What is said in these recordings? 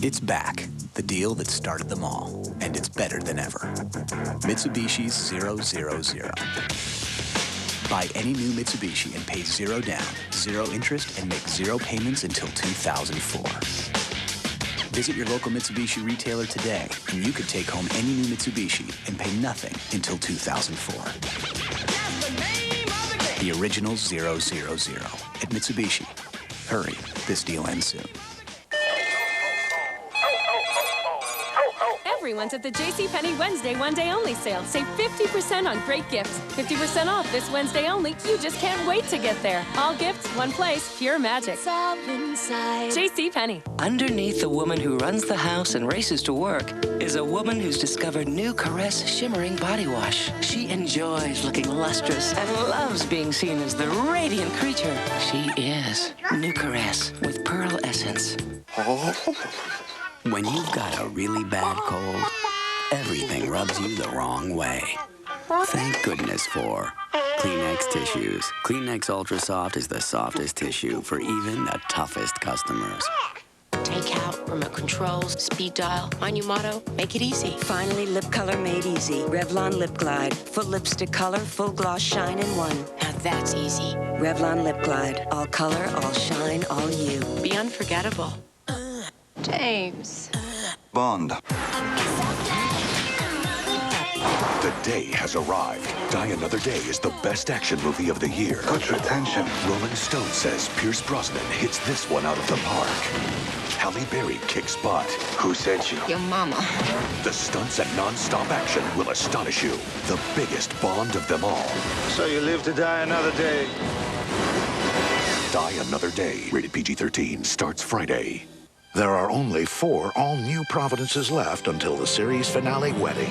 It's back, the deal that started them all, and it's better than ever. Mitsubishi's 000. Buy any new Mitsubishi and pay $0 down, 0 interest, and make 0 payments until 2004. Visit your local Mitsubishi retailer today, and you could take home any new Mitsubishi and pay nothing until 2004. The original 000 at Mitsubishi. Hurry, this deal ends soon. Everyone's at the JCPenney Wednesday one-day only sale. Save 50% on great gifts. 50% off this Wednesday only. You just can't wait to get there. All gifts, one place, pure magic. It's all inside. JCPenney. Underneath the woman who runs the house and races to work is a woman who's discovered new Caress shimmering body wash. She enjoys looking lustrous and loves being seen as the radiant creature she is. New Caress with pearl essence. When you've got a really bad cold, everything rubs you the wrong way. Thank goodness for Kleenex tissues. Kleenex Ultra Soft is the softest tissue for even the toughest customers. Take out, remote controls, speed dial. My new motto, make it easy. Finally, lip color made easy. Revlon Lip Glide. Full lipstick color, full gloss shine in one. Now that's easy. Revlon Lip Glide. All color, all shine, all you. Be unforgettable. James. Bond. The day has arrived. Die Another Day is the best action movie of the year. Good retention. Rolling Stone says Pierce Brosnan hits this one out of the park. Halle Berry kicks butt. Who sent you? Your mama. The stunts and non-stop action will astonish you. The biggest Bond of them all. So you live to die another day. Die Another Day, rated PG-13, starts Friday. There are only 4 all-new Providences left until the series finale wedding.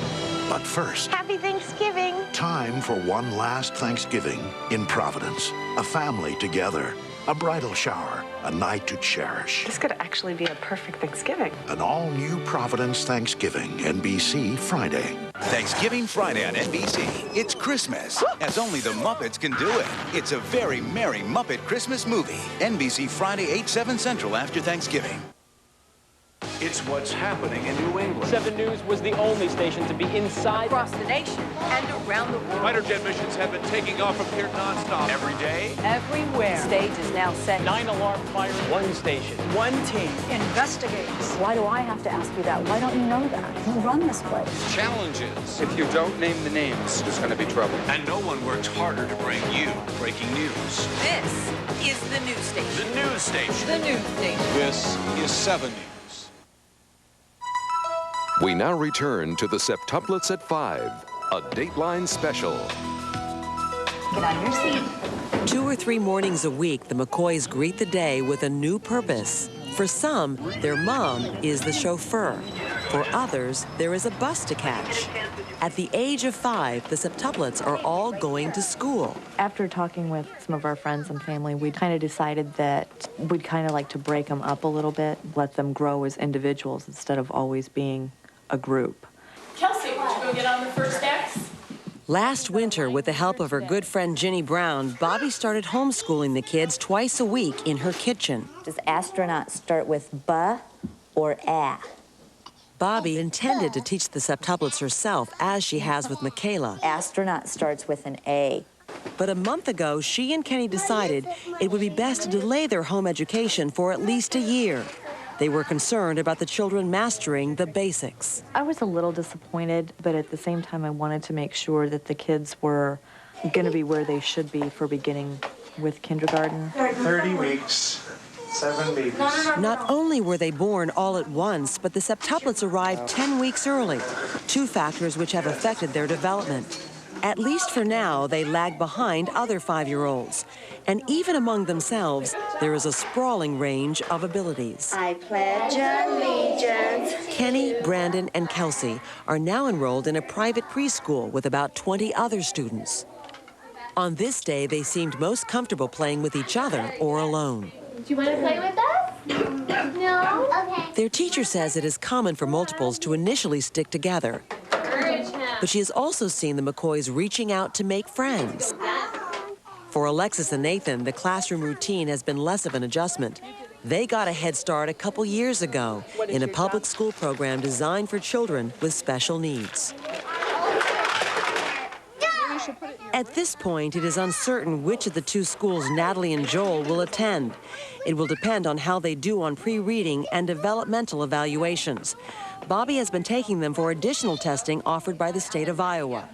But first, Happy Thanksgiving. time for one last Thanksgiving in Providence. A family together, a bridal shower, a night to cherish. This could actually be a perfect Thanksgiving. An all-new Providence Thanksgiving, NBC Friday. Thanksgiving Friday on NBC. It's Christmas, as only the Muppets can do it. It's a very merry Muppet Christmas movie. NBC Friday, 8/7 Central after Thanksgiving. It's what's happening in New England. 7 News was the only station to be inside. Across the nation and around the world. Fighter jet missions have been taking off from here nonstop. Every day. Everywhere. The stage is now set. 9 alarm fires, 1 station. 1 team. Investigates. Why do I have to ask you that? Why don't you know that? You run this place. Challenges. If you don't name the names, there's going to be trouble. And no one works harder to bring you breaking news. This is the news station. The news station. The news station. This is 7 News. We now return to the Septuplets at 5, a Dateline special. Get on your seat. 2 or 3 mornings a week, the McCoys greet the day with a new purpose. For some, their mom is the chauffeur. For others, there is a bus to catch. At the age of 5, the Septuplets are all going to school. After talking with some of our friends and family, we kind of decided that we'd kind of like to break them up a little bit, let them grow as individuals instead of always being a group. Kelsey, would you go get on the first X? Last winter, with the help of her good friend Ginny Brown, Bobby started homeschooling the kids twice a week in her kitchen. Does astronaut start with "ba" or "ah"? Bobby intended to teach the Septuplets herself, as she has with Michaela. Astronaut starts with an "A". But a month ago, she and Kenny decided it would be best to delay their home education for at least a year. They were concerned about the children mastering the basics. I was a little disappointed, but at the same time, I wanted to make sure that the kids were going to be where they should be for beginning with kindergarten. 30 weeks, 7 babies. Not only were they born all at once, but the Septuplets arrived 10 weeks early, 2 factors which have affected their development. At least for now, they lag behind other 5-year-olds. And even among themselves, there is a sprawling range of abilities. I pledge allegiance. Kenny, Brandon, and Kelsey are now enrolled in a private preschool with about 20 other students. On this day, they seemed most comfortable playing with each other or alone. Do you want to play with us? No? Okay. Their teacher says it is common for multiples to initially stick together. But she has also seen the McCoys reaching out to make friends. For Alexis and Nathan, the classroom routine has been less of an adjustment. They got a head start a couple years ago in a public school program designed for children with special needs. At this point, it is uncertain which of the two schools Natalie and Joel will attend. It will depend on how they do on pre-reading and developmental evaluations. Bobby has been taking them for additional testing offered by the state of Iowa.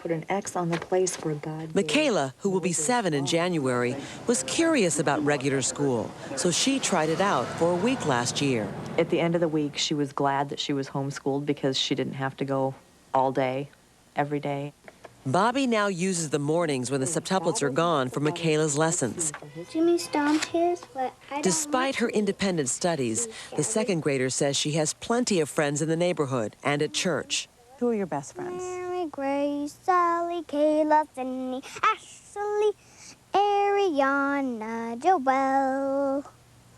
Put an X on the place where God gave. Michaela, who will be 7 in January, was curious about regular school, so she tried it out for a week last year. At the end of the week, she was glad that she was homeschooled because she didn't have to go all day, every day. Bobby now uses the mornings when the septuplets are gone for Michaela's lessons. Jimmy stomped his, but I don't. Despite her independent studies, the second grader says she has plenty of friends in the neighborhood and at church. Who are your best friends? Mary, Grace, Sally, Kayla, Sydney, Ashley, Ariana, Joelle.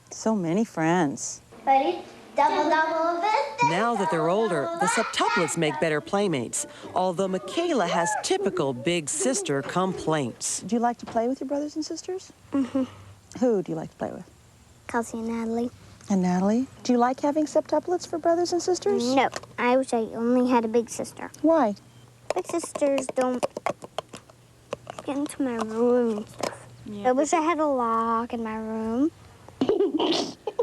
So many friends. Ready? Double, double, Now that they're older, the septuplets make better playmates, although Michaela has typical big sister complaints. Do you like to play with your brothers and sisters? Mm-hmm. Who do you like to play with? Kelsey and Natalie. And Natalie? Do you like having septuplets for brothers and sisters? No, I wish I only had a big sister. Why? Big sisters don't get into my room and stuff. Yeah. I wish I had a lock in my room.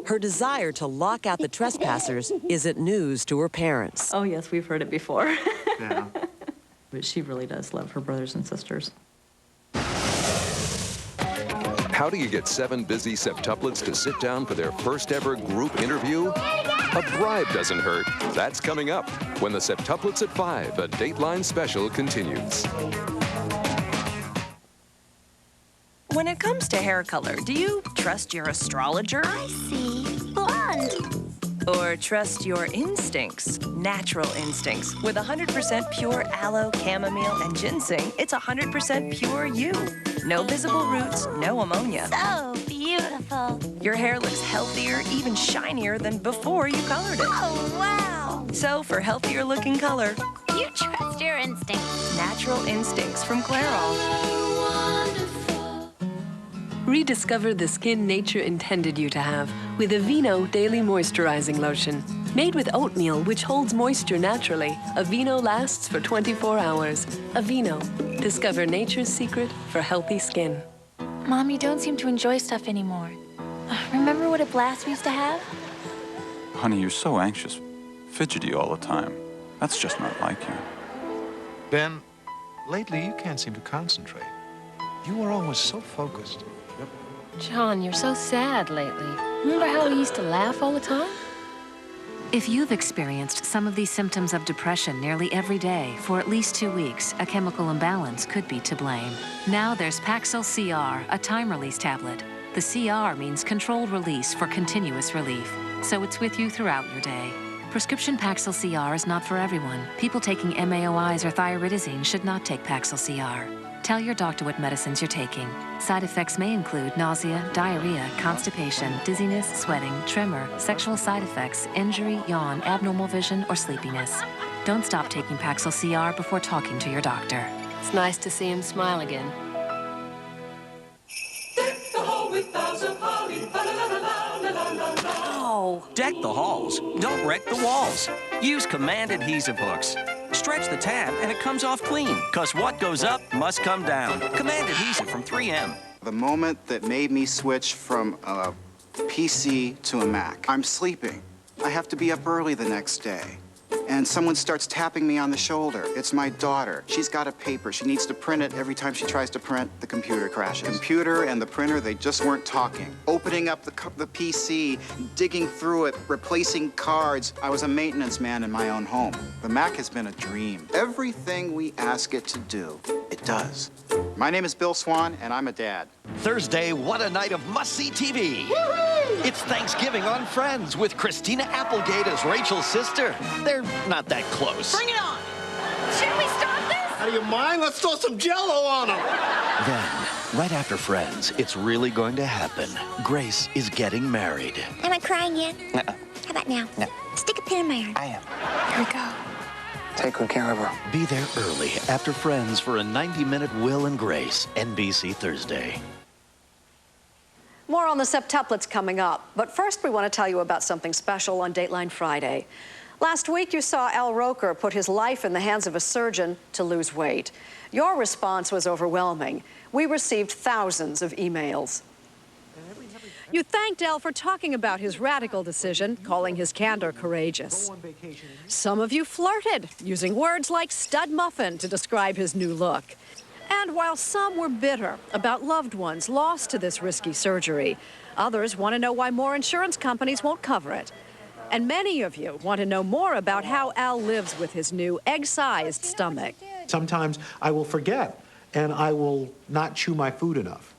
Her desire to lock out the trespassers isn't news to her parents. Oh, yes, we've heard it before. Yeah. But she really does love her brothers and sisters. How do you get 7 busy septuplets to sit down for their first ever group interview? A bribe doesn't hurt. That's coming up when the Septuplets at 5, a Dateline special, continues. When it comes to hair color, do you trust your astrologer? I see. Blonde. Or trust your instincts, natural instincts? With 100% pure aloe, chamomile, and ginseng, it's 100% pure you. No visible roots, no ammonia. So beautiful. Your hair looks healthier, even shinier than before you colored it. Oh, wow. So for healthier looking color, You trust your instincts. natural instincts from Clairol. Rediscover the skin nature intended you to have with Aveeno Daily Moisturizing Lotion. Made with oatmeal, which holds moisture naturally, Aveeno lasts for 24 hours. Aveeno. Discover nature's secret for healthy skin. Mom, you don't seem to enjoy stuff anymore. Remember what a blast we used to have? Honey, you're so anxious, fidgety all the time. That's just not like you. Ben, lately you can't seem to concentrate. You were always so focused. John, you're so sad lately. Remember how we used to laugh all the time? If you've experienced some of these symptoms of depression nearly every day for at least 2 weeks, a chemical imbalance could be to blame. Now there's Paxil CR, a time-release tablet. The CR means controlled release for continuous relief, so it's with you throughout your day. Prescription Paxil CR is not for everyone. People taking MAOIs or thyroidazine should not take Paxil CR. Tell your doctor what medicines you're taking. Side effects may include nausea, diarrhea, constipation, dizziness, sweating, tremor, sexual side effects, injury, yawn, abnormal vision, or sleepiness. Don't stop taking Paxil CR before talking to your doctor. It's nice to see him smile again. Oh, deck the halls. Don't wreck the walls. Use Command adhesive hooks. Stretch the tab and it comes off clean, because what goes up must come down. Command adhesive from 3M. The moment that made me switch from a PC to a Mac. I'm sleeping. I have to be up early the next day. And someone starts tapping me on the shoulder. It's my daughter. She's got a paper. She needs to print it. Every time she tries to print, the computer crashes. Computer and the printer, they just weren't talking. Opening up the PC, digging through it, replacing cards. I was a maintenance man in my own home. The Mac has been a dream. Everything we ask it to do, it does. My name is Bill Swan, and I'm a dad. Thursday, what a night of must-see TV. Woo-hoo! It's Thanksgiving on Friends with Christina Applegate as Rachel's sister. They're not that close. Bring it on! Should we start this? Out of your mind? Let's throw some Jell-O on them. Then, right after Friends, it's really going to happen. Grace is getting married. Am I crying yet? Nuh-uh. How about now? No. Stick a pin in my arm. I am. Here we go. Take good care of her. Be there early after Friends for a 90-minute Will and Grace, NBC Thursday. More on the septuplets coming up, but first we want to tell you about something special on Dateline Friday. Last week you saw Al Roker put his life in the hands of a surgeon to lose weight. Your response was overwhelming. We received thousands of emails. You thanked Al for talking about his radical decision, calling his candor courageous. Some of you flirted, using words like stud muffin to describe his new look. And while some were bitter about loved ones lost to this risky surgery, others want to know why more insurance companies won't cover it. And many of you want to know more about how Al lives with his new egg-sized stomach. Sometimes I will forget, and I will not chew my food enough.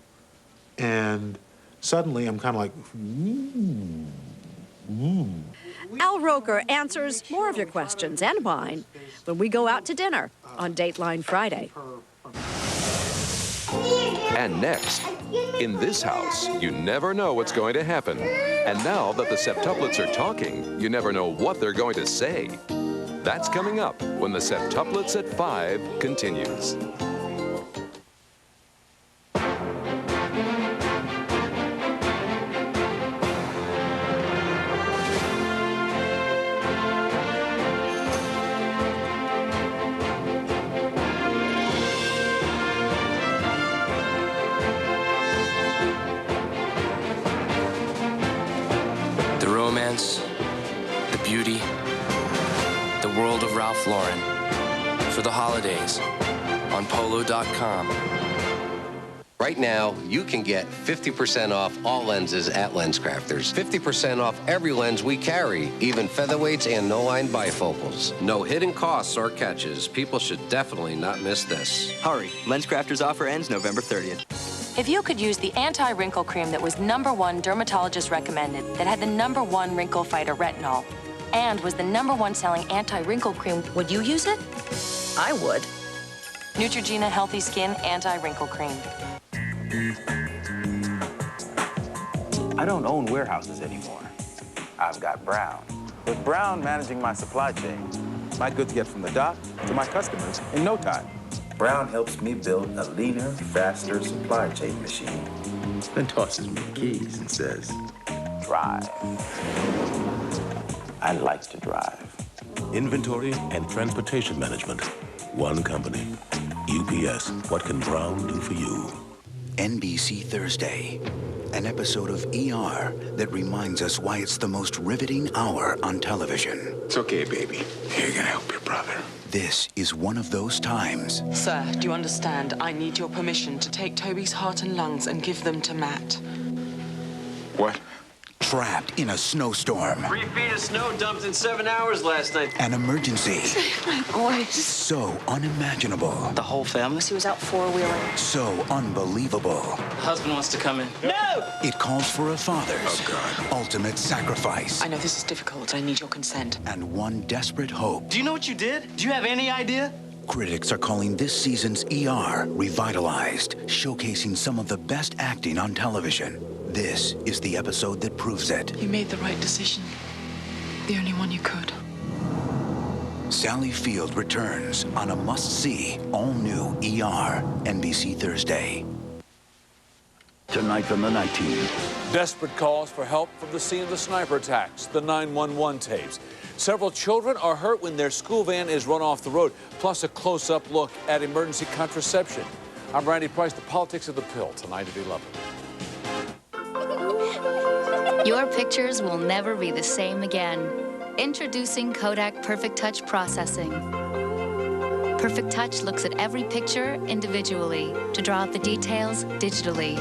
And suddenly I'm kind of like, Al Roker answers more of your questions and mine when we go out to dinner on Dateline Friday. And next, in this house, you never know what's going to happen. And now that the septuplets are talking, you never know what they're going to say. That's coming up when the Septuplets at 5 continues. The romance, the beauty, the world of Ralph Lauren. For the holidays on polo.com. Right now, you can get 50% off all lenses at LensCrafters. 50% off every lens we carry, even featherweights and no-line bifocals. No hidden costs or catches. People should definitely not miss this. Hurry, LensCrafters offer ends November 30th. If you could use the anti-wrinkle cream that was #1 dermatologist recommended, that had the #1 wrinkle fighter retinol, and was the #1 selling anti-wrinkle cream, would you use it? I would. Neutrogena Healthy Skin Anti-Wrinkle Cream. I don't own warehouses anymore. I've got Brown. With Brown managing my supply chain, my goods get from the dock to my customers in no time. Brown helps me build a leaner, faster supply chain machine. Then tosses me the keys and says, drive. I like to drive. Inventory and transportation management. One company. UPS. What can Brown do for you? NBC Thursday, an episode of ER that reminds us why it's the most riveting hour on television. It's okay, baby. You're gonna help your brother. This is one of those times. Sir, do you understand? I need your permission to take Toby's heart and lungs and give them to Matt. What? Trapped in a snowstorm. 3 feet of snow dumped in 7 hours last night. An emergency. Save my boys. So unimaginable. The whole family? He was out four-wheeling. So unbelievable. Husband wants to come in. No! It calls for a father's ultimate sacrifice. I know this is difficult. I need your consent. And one desperate hope. Do you know what you did? Do you have any idea? Critics are calling this season's ER revitalized, showcasing some of the best acting on television. This is the episode that proves it. You made the right decision. The only one you could. Sally Field returns on a must-see, all-new ER, NBC Thursday. Tonight from the 19th. Desperate calls for help from the scene of the sniper attacks, the 911 tapes. Several children are hurt when their school van is run off the road, plus a close-up look at emergency contraception. I'm Randy Price, the politics of the pill, tonight at 11. Your pictures will never be the same again. Introducing Kodak Perfect Touch Processing. Perfect Touch looks at every picture individually to draw out the details digitally.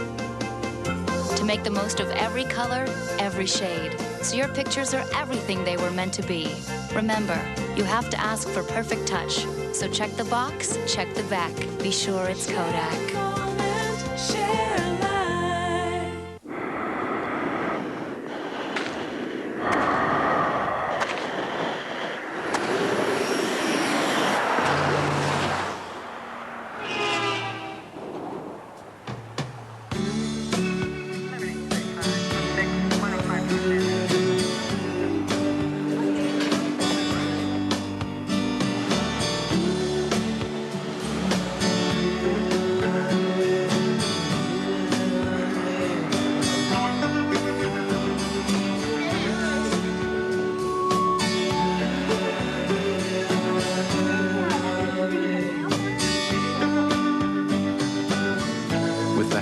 To make the most of every color, every shade, so your pictures are everything they were meant to be. Remember, you have to ask for Perfect Touch. So check the box, check the back. Be sure it's Kodak.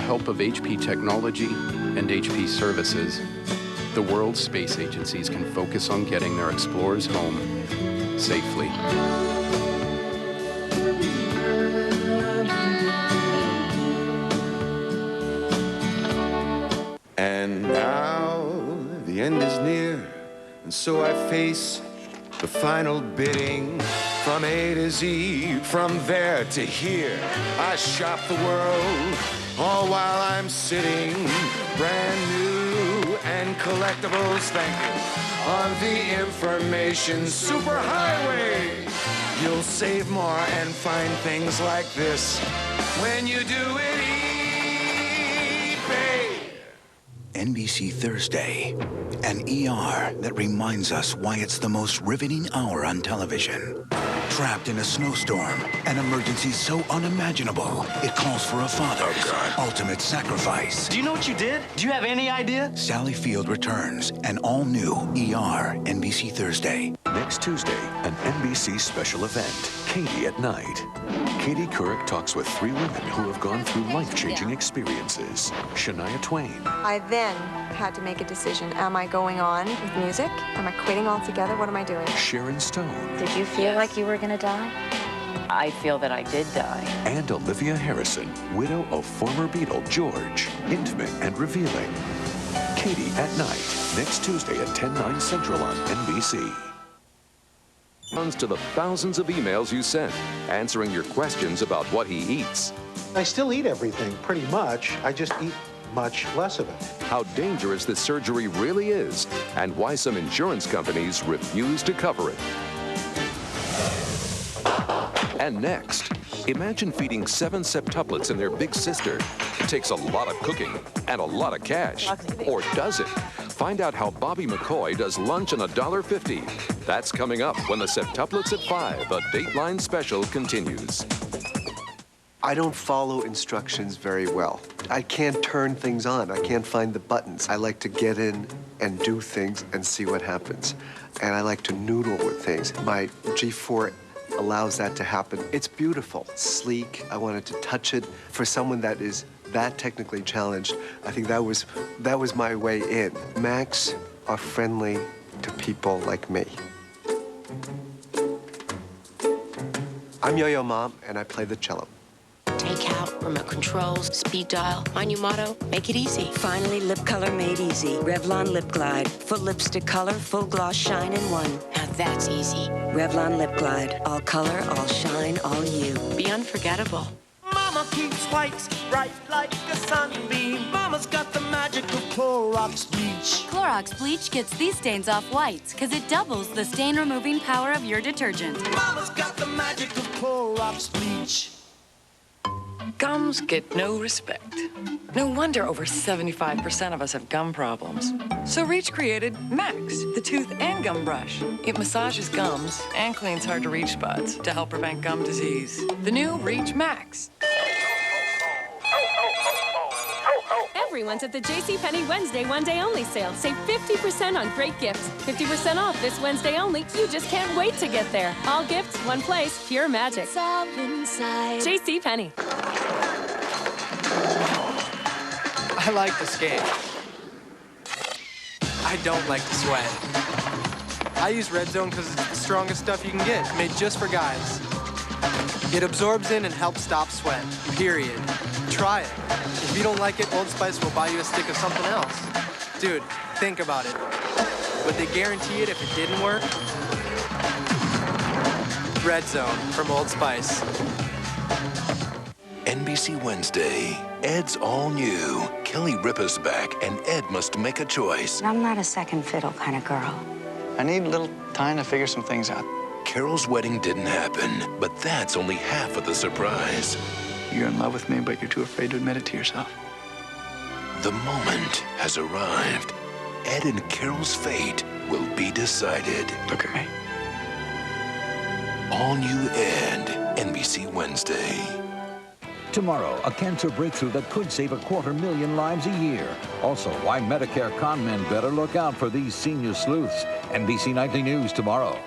help of HP technology and HP services, the world's space agencies can focus on getting their explorers home safely. And now the end is near, and so I face the final bidding. From A to Z, from there to here, I shop the world, all while I'm sitting, brand new and collectibles, thank you, on the information superhighway. You'll save more and find things like this when you do it eBay. NBC Thursday, an ER that reminds us why it's the most riveting hour on television. Trapped in a snowstorm, an emergency so unimaginable, it calls for a father's ultimate sacrifice. Do you know what you did? Do you have any idea? Sally Field returns, an all-new ER, NBC Thursday. Next Tuesday, an NBC special event, Katie at Night. Katie Couric talks with 3 women who have gone through life-changing experiences. Shania Twain. I then had to make a decision. Am I going on with music? Am I quitting altogether? What am I doing? Sharon Stone. Did you feel like you were going to die? I feel that I did die. And Olivia Harrison, widow of former Beatle George. Intimate and revealing. Katie at Night, next Tuesday at 10/9 Central on NBC. To the thousands of emails you sent, answering your questions about what he eats. I still eat everything, pretty much. I just eat much less of it. How dangerous this surgery really is, and why some insurance companies refuse to cover it. And next, imagine feeding 7 septuplets and their big sister. It takes a lot of cooking and a lot of cash. Or does it? Find out how Bobby McCoy does lunch on $1.50. That's coming up when the Septuplets at 5, a Dateline special, continues. I don't follow instructions very well. I can't turn things on. I can't find the buttons. I like to get in and do things and see what happens. And I like to noodle with things. My G4 allows that to happen. It's beautiful, sleek. I wanted to touch it. For someone that is that technically challenged, I think that was my way in. Macs are friendly to people like me. I'm Yo-Yo Mom, and I play the cello. Take out, remote controls, speed dial. My new motto, make it easy. Finally, lip color made easy. Revlon Lip Glide. Full lipstick color, full gloss shine in one. Now that's easy. Revlon Lip Glide. All color, all shine, all you. Be unforgettable. Mama keeps whites bright like a sunbeam. Mama's got the magic of Clorox Bleach. Clorox Bleach gets these stains off whites because it doubles the stain-removing power of your detergent. Mama's got the magic of Clorox Bleach. Gums get no respect. No wonder over 75% of us have gum problems. So Reach created Max, the tooth and gum brush. It massages gums and cleans hard-to-reach spots to help prevent gum disease. The new Reach Max. Everyone's at the JCPenney Wednesday one-day-only sale. Save 50% on great gifts. 50% off this Wednesday only. You just can't wait to get there. All gifts, one place, pure magic. It's all inside. JCPenney. I like to skate. I don't like to sweat. I use Red Zone because it's the strongest stuff you can get, made just for guys. It absorbs in and helps stop sweat, period. Try it. If you don't like it, Old Spice will buy you a stick of something else. Dude, think about it. Would they guarantee it if it didn't work? Red Zone from Old Spice. NBC Wednesday. Ed's all new. Kelly Ripa's back, and Ed must make a choice. I'm not a second fiddle kind of girl. I need a little time to figure some things out. Carol's wedding didn't happen, but that's only half of the surprise. You're in love with me, but you're too afraid to admit it to yourself. The moment has arrived. Ed and Carol's fate will be decided. Look at me. All new Ed, NBC Wednesday. Tomorrow, a cancer breakthrough that could save 250,000 lives a year. Also, why Medicare con men better look out for these senior sleuths. NBC Nightly News tomorrow.